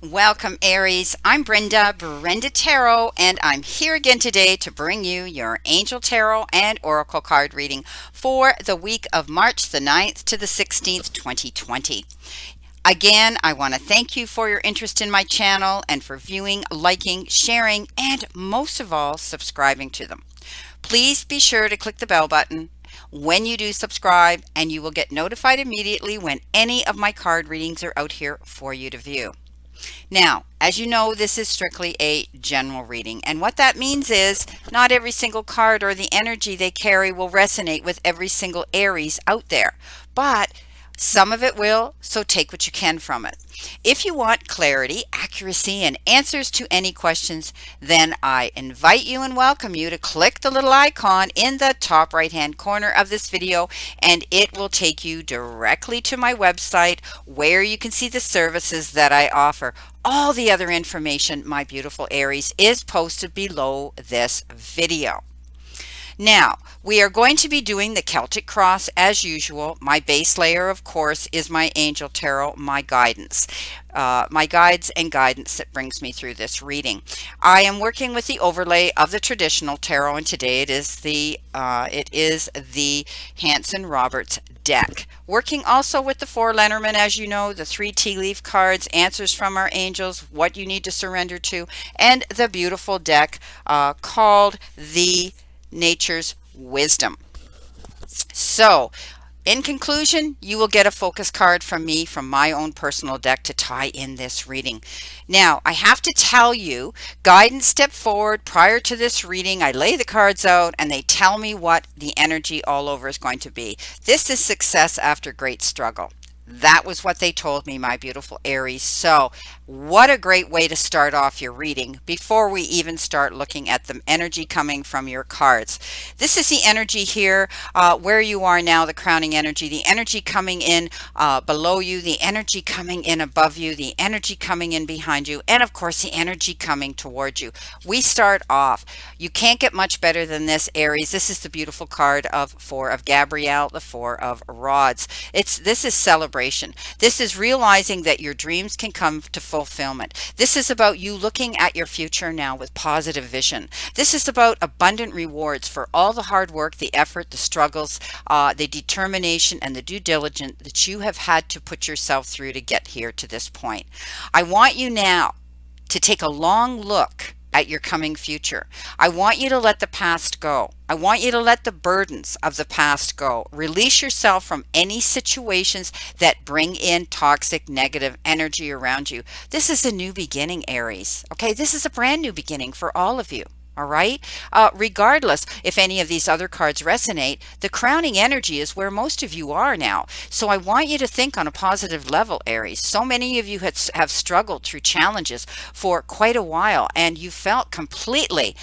Welcome, Aries. I'm Brenda Tarot, and I'm here again today to bring you your Angel Tarot and Oracle card reading for the week of March the 9th to the 16th, 2020. Again, I want to thank you for your interest in my channel and for viewing, liking, sharing, and most of all, subscribing to them. Please be sure to click the bell button when you do subscribe, and you will get notified immediately when any of my card readings are out here for you to view. Now, as you know, this is strictly a general reading, and what that means is not every single card or the energy they carry will resonate with every single Aries out there, but some of it will, so take what you can from it. If you want clarity, accuracy, and answers to any questions, then I invite you and welcome you to click the little icon in the top right hand corner of this video, and it will take you directly to my website where you can see the services that I offer. All the other information, my beautiful Aries, is posted below this video. Now, we are going to be doing the Celtic Cross as usual. My base layer, of course, is my Angel Tarot, my guidance, my guides and guidance that brings me through this reading. I am working with the overlay of the traditional tarot, and today it is the Hanson Roberts deck. Working also with the four Lenormand, as you know, the three tea leaf cards, answers from our angels, what you need to surrender to, and the beautiful deck called the Nature's Wisdom. So, in conclusion, you will get a focus card from me from my own personal deck to tie in this reading. Now, I have to tell you, guidance step forward prior to this reading. I lay the cards out and they tell me what the energy all over is going to be. This is success after great struggle. That was what they told me, my beautiful Aries. So what a great way to start off your reading before we even start looking at the energy coming from your cards. This is the energy here where you are now, the crowning energy, the energy coming in below you, the energy coming in above you, the energy coming in behind you, and of course the energy coming towards you. We start off. You can't get much better than this, Aries. This is the beautiful card of Four of Gabrielle, the Four of Rods. This is celebration. This is realizing that your dreams can come to fulfillment. This is about you looking at your future now with positive vision. This is about abundant rewards for all the hard work, the effort, the struggles, the determination, and the due diligence that you have had to put yourself through to get here to this point. I want you now to take a long look at your coming future. I want you to let the past go. I want you to let the burdens of the past go. Release yourself from any situations that bring in toxic, negative energy around you. This is a new beginning, Aries. Okay, this is a brand new beginning for all of you. All right. Regardless if any of these other cards resonate, the crowning energy is where most of you are now. So I want you to think on a positive level, Aries. So many of you have struggled through challenges for quite a while, and you felt completely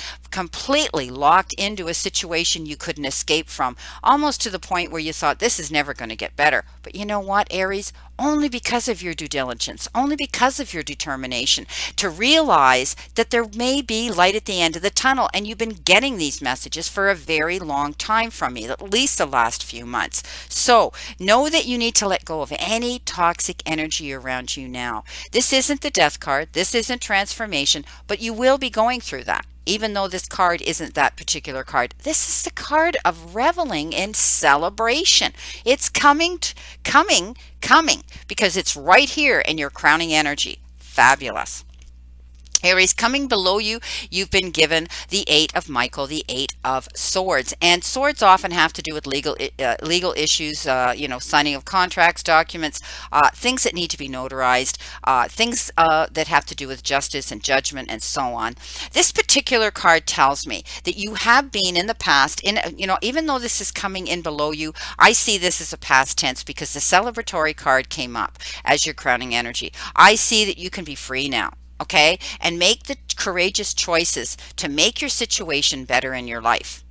locked into a situation you couldn't escape from, almost to the point where you thought this is never going to get better. But you know what, Aries? Only because of your due diligence, only because of your determination to realize that there may be light at the end of the tunnel. And you've been getting these messages for a very long time from me, at least the last few months. So know that you need to let go of any toxic energy around you now. This isn't the death card. This isn't transformation, but you will be going through that. Even though this card isn't that particular card, this is the card of reveling in celebration. It's coming, because it's right here in your crowning energy. Fabulous. Aries, coming below you, you've been given the Eight of Michael, the Eight of Swords. And swords often have to do with legal issues, signing of contracts, documents, things that need to be notarized, things that have to do with justice and judgment and so on. This particular card tells me that you have been in the past, even though this is coming in below you, I see this as a past tense because the celebratory card came up as your crowning energy. I see that you can be free now. Okay, and make the courageous choices to make your situation better in your life.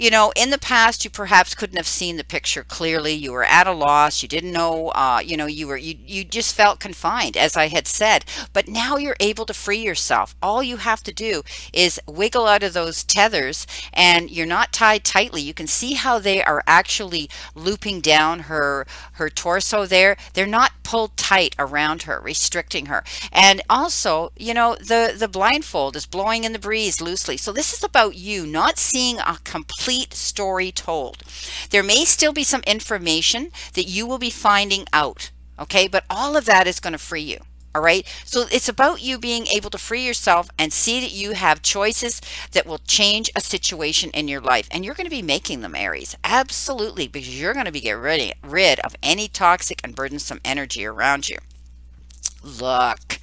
In the past, you perhaps couldn't have seen the picture clearly. You were at a loss. You didn't know, you just felt confined, as I had said. But now you're able to free yourself. All you have to do is wiggle out of those tethers, and you're not tied tightly. You can see how they are actually looping down her torso there. They're not pulled tight around her, restricting her. And also, the blindfold is blowing in the breeze loosely. So this is about you not seeing a complete story told. There may still be some information that you will be finding out, okay? But all of that is going to free you. All right. So it's about you being able to free yourself and see that you have choices that will change a situation in your life. And you're going to be making them, Aries. Absolutely. Because you're going to be getting rid of any toxic and burdensome energy around you. Look.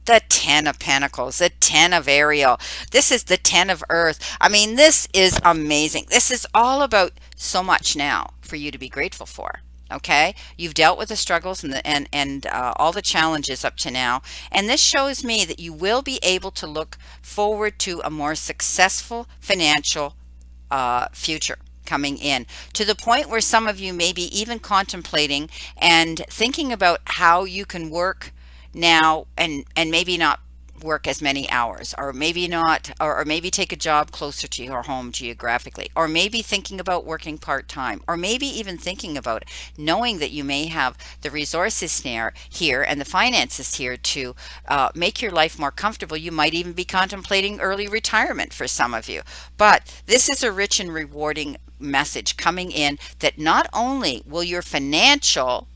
The 10 of Pentacles, the 10 of Ariel. This is the 10 of Earth. I mean, this is amazing. This is all about so much now for you to be grateful for. Okay, you've dealt with the struggles and all the challenges up to now, and this shows me that you will be able to look forward to a more successful financial future coming in, to the point where some of you may be even contemplating and thinking about how you can work now and maybe not work as many hours, or maybe not, or maybe take a job closer to your home geographically, or maybe thinking about working part-time, or maybe even thinking about knowing that you may have the resources here and the finances here to make your life more comfortable. You might even be contemplating early retirement for some of you. But this is a rich and rewarding message coming in, that not only will your financial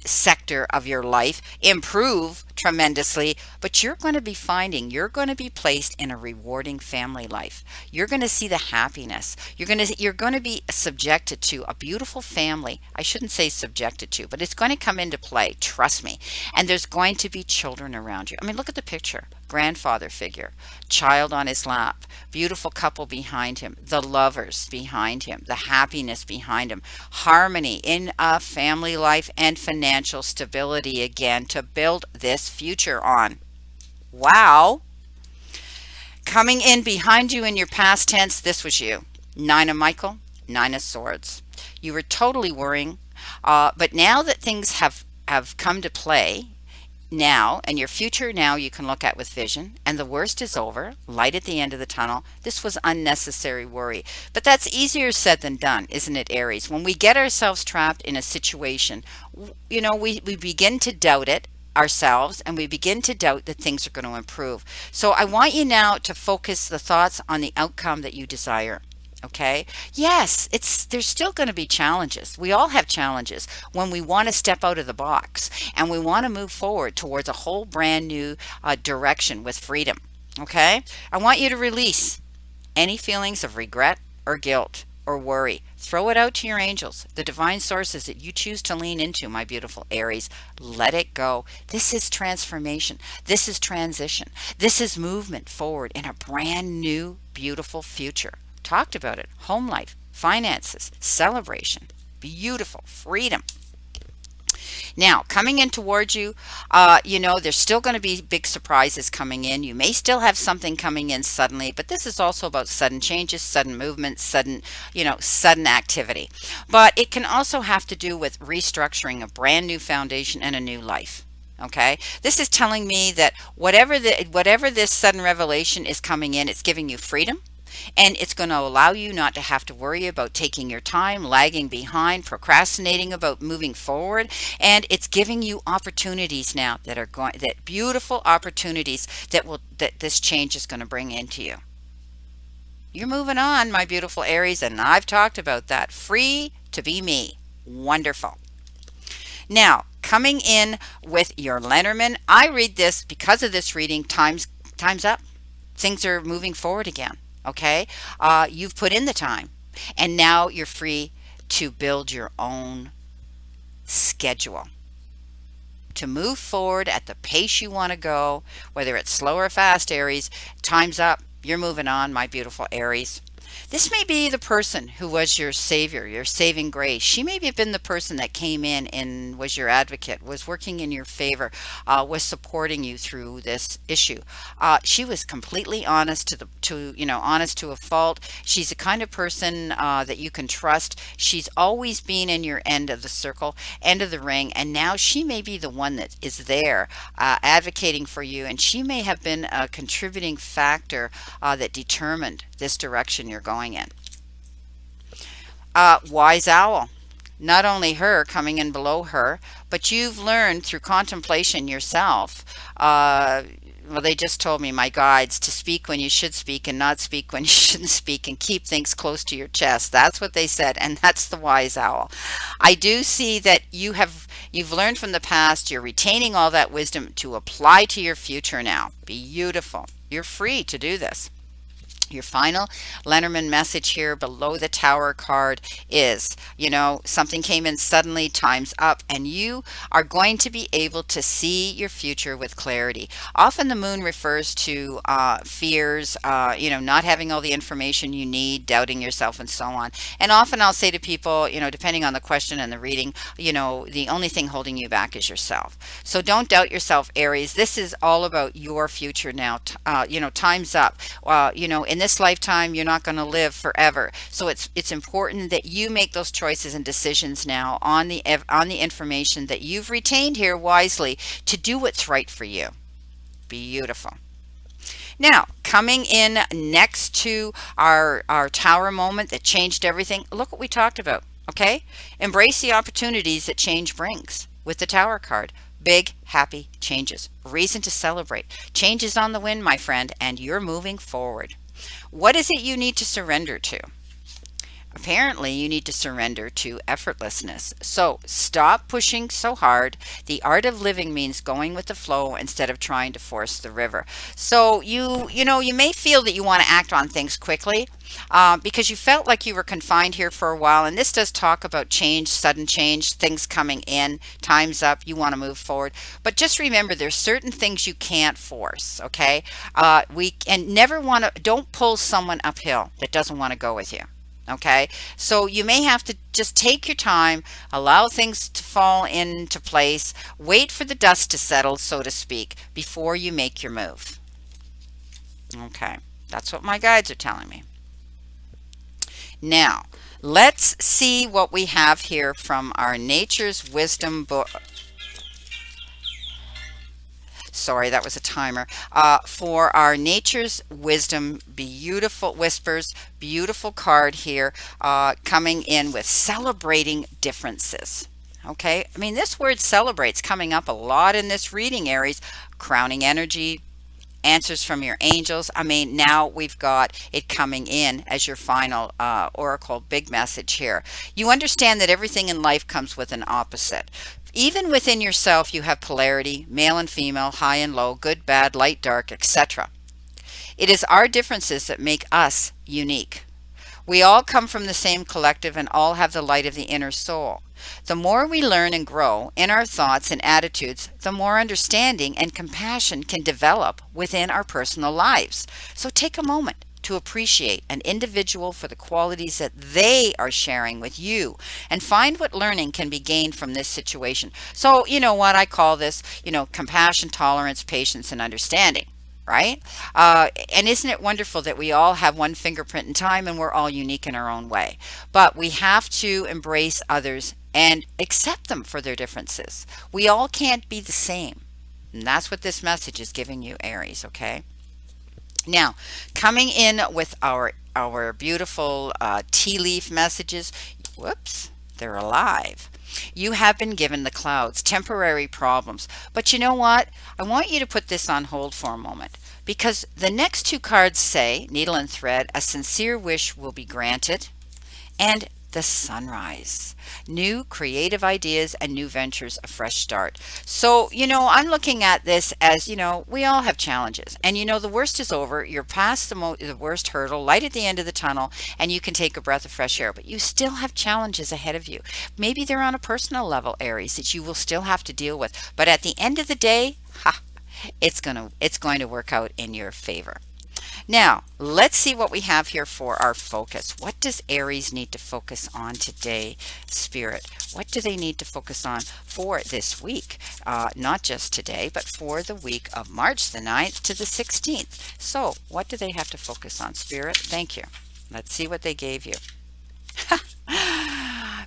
sector of your life improve tremendously, but you're going to be placed in a rewarding family life. You're going to see the happiness. You're going to be subjected to a beautiful family. I shouldn't say subjected to, but it's going to come into play, trust me. And there's going to be children around you. I mean, look at the picture. Grandfather figure, child on his lap, beautiful couple behind him, the lovers behind him, the happiness behind him, harmony in a family life, and financial stability again to build this future on. Wow. Coming in behind you in your past tense, this was you. 9 of Michael, 9 of Swords. You were totally worrying, but now that things have come to play, now, and your future now you can look at with vision, and the worst is over, light at the end of the tunnel. This was unnecessary worry, but that's easier said than done, isn't it, Aries? When we get ourselves trapped in a situation, we begin to doubt it ourselves, and we begin to doubt that things are going to improve. So I want you now to focus the thoughts on the outcome that you desire. Okay. Yes, there's still going to be challenges. We all have challenges when we want to step out of the box and we want to move forward towards a whole brand new direction with freedom. Okay. I want you to release any feelings of regret or guilt or worry. Throw it out to your angels, the divine sources that you choose to lean into, my beautiful Aries. Let it go. This is transformation. This is transition. This is movement forward in a brand new, beautiful future. Talked about it. Home life, finances, celebration, beautiful, freedom. Now, coming in towards you, there's still going to be big surprises coming in. You may still have something coming in suddenly, but this is also about sudden changes, sudden movements, sudden activity. But it can also have to do with restructuring a brand new foundation and a new life. Okay, this is telling me that whatever this sudden revelation is coming in, it's giving you freedom. And it's going to allow you not to have to worry about taking your time, lagging behind, procrastinating about moving forward. And it's giving you opportunities now that beautiful opportunities that this change is going to bring into you. You're moving on, my beautiful Aries, and I've talked about that. Free to be me. Wonderful. Now, coming in with your Lenormand, I read this because of this reading. Time's up. Things are moving forward again. Okay, you've put in the time, and now you're free to build your own schedule, to move forward at the pace you want to go, whether it's slow or fast, Aries. Time's up. You're moving on, my beautiful Aries. This may be the person who was your savior, your saving grace. She may have been the person that came in and was your advocate, was working in your favor, was supporting you through this issue. She was completely honest honest to a fault. She's the kind of person that you can trust. She's always been in your end of the circle, end of the ring, and now she may be the one that is there advocating for you, and she may have been a contributing factor that determined this direction you're going in. Wise owl. Not only her coming in below her, but you've learned through contemplation yourself. Well, they just told me, my guides, to speak when you should speak and not speak when you shouldn't speak and keep things close to your chest. That's what they said, and that's the wise owl. I do see that you've learned from the past. You're retaining all that wisdom to apply to your future now. Beautiful. You're free to do this. Your final Lenormand message here below the Tower card is, something came in suddenly, time's up, and you are going to be able to see your future with clarity. Often the moon refers to fears, not having all the information you need, doubting yourself, and so on. And often I'll say to people, depending on the question and the reading, the only thing holding you back is yourself. So don't doubt yourself, Aries. This is all about your future now. Time's up. In this lifetime, you're not going to live forever. So it's important that you make those choices and decisions now on the information that you've retained here wisely to do what's right for you. Beautiful. Now, coming in next to our Tower moment that changed everything, look what we talked about, okay? Embrace the opportunities that change brings with the Tower card. Big, happy changes. Reason to celebrate. Change is on the wind, my friend, and you're moving forward. What is it you need to surrender to? Apparently, you need to surrender to effortlessness. So stop pushing so hard. The art of living means going with the flow instead of trying to force the river. So you may feel that you want to act on things quickly because you felt like you were confined here for a while. And this does talk about change, sudden change, things coming in, time's up, you want to move forward. But just remember, there's certain things you can't force, okay? Don't pull someone uphill that doesn't want to go with you. Okay, so you may have to just take your time, allow things to fall into place, wait for the dust to settle, so to speak, before you make your move. Okay, that's what my guides are telling me. Now, let's see what we have here from our Nature's Wisdom book. Sorry, that was a timer. For our Nature's Wisdom, beautiful whispers, beautiful card here, coming in with celebrating differences. Okay, I mean, this word celebrates coming up a lot in this reading, Aries. Crowning energy, answers from your angels. I mean, now we've got it coming in as your final oracle big message here. You understand that everything in life comes with an opposite. Even within yourself, you have polarity, male and female, high and low, good, bad, light, dark, etc. It is our differences that make us unique. We all come from the same collective and all have the light of the inner soul. The more we learn and grow in our thoughts and attitudes, the more understanding and compassion can develop within our personal lives. So take a moment to appreciate an individual for the qualities that they are sharing with you and find what learning can be gained from this situation. So, you know what I call this, compassion, tolerance, patience, and understanding. Right? And isn't it wonderful that we all have one fingerprint in time and we're all unique in our own way? But we have to embrace others and accept them for their differences. We all can't be the same. And that's what this message is giving you, Aries, okay? Now, coming in with our beautiful tea leaf messages. Whoops, they're alive. You have been given the clouds, temporary problems. But you know what? I want you to put this on hold for a moment because the next two cards say, needle and thread, a sincere wish will be granted, and the sunrise, new creative ideas and new ventures, a fresh start. So, I'm looking at this as, we all have challenges and, the worst is over. You're past the worst hurdle, light at the end of the tunnel, and you can take a breath of fresh air, but you still have challenges ahead of you. Maybe they're on a personal level, Aries, that you will still have to deal with. But at the end of the day, it's going to work out in your favor. Now, let's see what we have here for our focus. What does Aries need to focus on today, Spirit? What do they need to focus on for this week? Not just today, but for the week of March the 9th to the 16th. So, what do they have to focus on, Spirit? Thank you. Let's see what they gave you.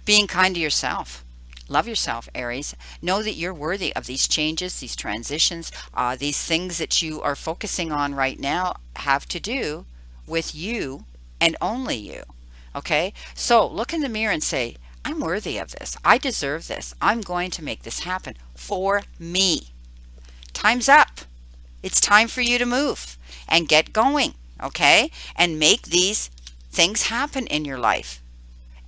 Being kind to yourself. Love yourself, Aries. Know that you're worthy of these changes, these transitions, these things that you are focusing on right now have to do with you and only you. Okay? So look in the mirror and say, I'm worthy of this. I deserve this. I'm going to make this happen for me. Time's up. It's time for you to move and get going. Okay? And make these things happen in your life.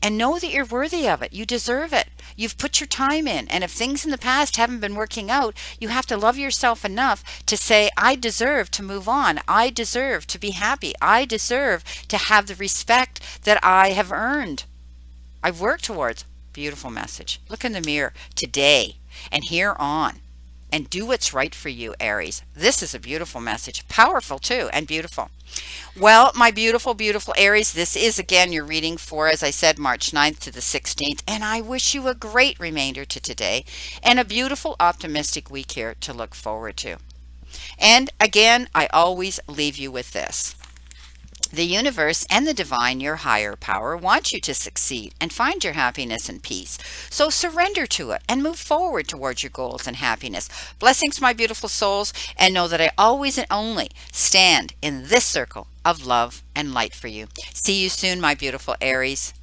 And know that you're worthy of it. You deserve it. You've put your time in. And if things in the past haven't been working out, you have to love yourself enough to say, I deserve to move on. I deserve to be happy. I deserve to have the respect that I have earned. I've worked towards. Beautiful message. Look in the mirror today and here on. And do what's right for you, Aries. This is a beautiful message. Powerful too, and beautiful. Well, my beautiful, beautiful Aries, this is again your reading for, as I said, March 9th to the 16th. And I wish you a great remainder to today and a beautiful, optimistic week here to look forward to. And again, I always leave you with this. The universe and the divine, your higher power, want you to succeed and find your happiness and peace. So surrender to it and move forward towards your goals and happiness. Blessings, my beautiful souls, and know that I always and only stand in this circle of love and light for you. See you soon, my beautiful Aries.